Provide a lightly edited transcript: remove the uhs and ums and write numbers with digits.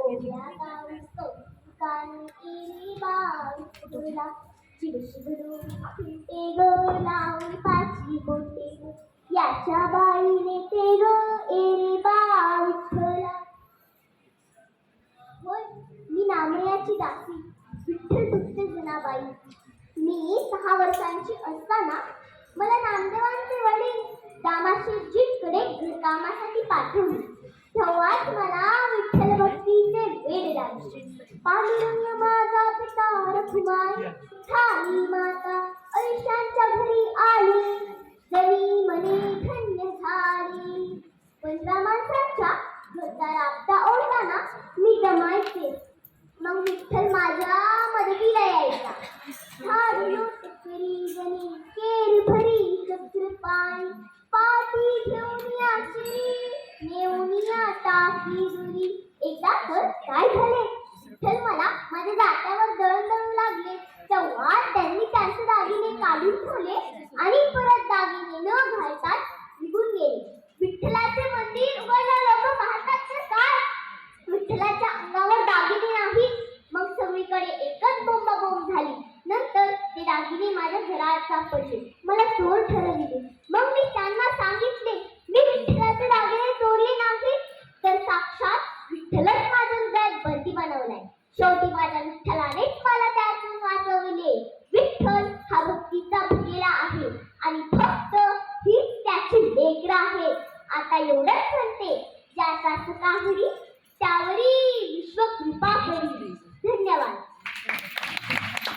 ओढ्या गावी कौतुकाने केली बाळा चिडशिडू फिरते ग लावून पाची बोटे याच्या बाईने ते ग एरे बाळ विठ्ठला. होय, मी नामयाची दासी विठ्ठल दुसरे जनाबाई. मी 6 वर्षांची असताना मला नामदेवांचे वडील दामाशेठजींकडे घरकामासाठी पाठवले. तेव्हाच मला विठ्ठल भक्तीचे वेड लागले. पांडुरंग माझा पिता रखुमाई ठाई माता ऐशांच्या घरी आली जरी मने धन्य झाली. 15 माणसांच्या घरचा राबता ओढताना मी दमायचे. मग विठ्ठल माझ्या मदतीला यायचा. झाडू टकरी जणी केर भरी चक्र पाणी पाठी घेऊन याची नेऊन टाकी दुरी. एकदा तर काय झाले, विठ्ठल मला माझ्या जात्यावर दळण दळू लागले. तेव्हा त्यांनी त्यांचे दागिने काढून ठेवले आणि परत दागिने न घालताच निघून गेले. विठ्ठलाचे मंदिर उघडलं लोक पाहतात तर काय, विठ्ठलाच्या अंगावर दागिने नाही. मग सगळीकडे एकच बोंबाबोंब झाली. नंतर ते दागिने माझ्या घरात सापडले. मला चोर ठरविले. मग मी त्यांना सांगितले मी विठ्ठलाचे दागिने चोरले नाही, तर साक्षात विठ्ठलच माझ्या हृदयात बंदी बनवलाय. शेवटी माझ्या विठ्ठलानेच मला त्यातून वाचविले. विठ्ठल हा भक्तीचा भुकेला आहे आणि फक्त हीच त्याची लेकरं आहे. आता एवढंच म्हणते, ज्याचा सुखाहरी त्यावरी विश्व कृपा करी.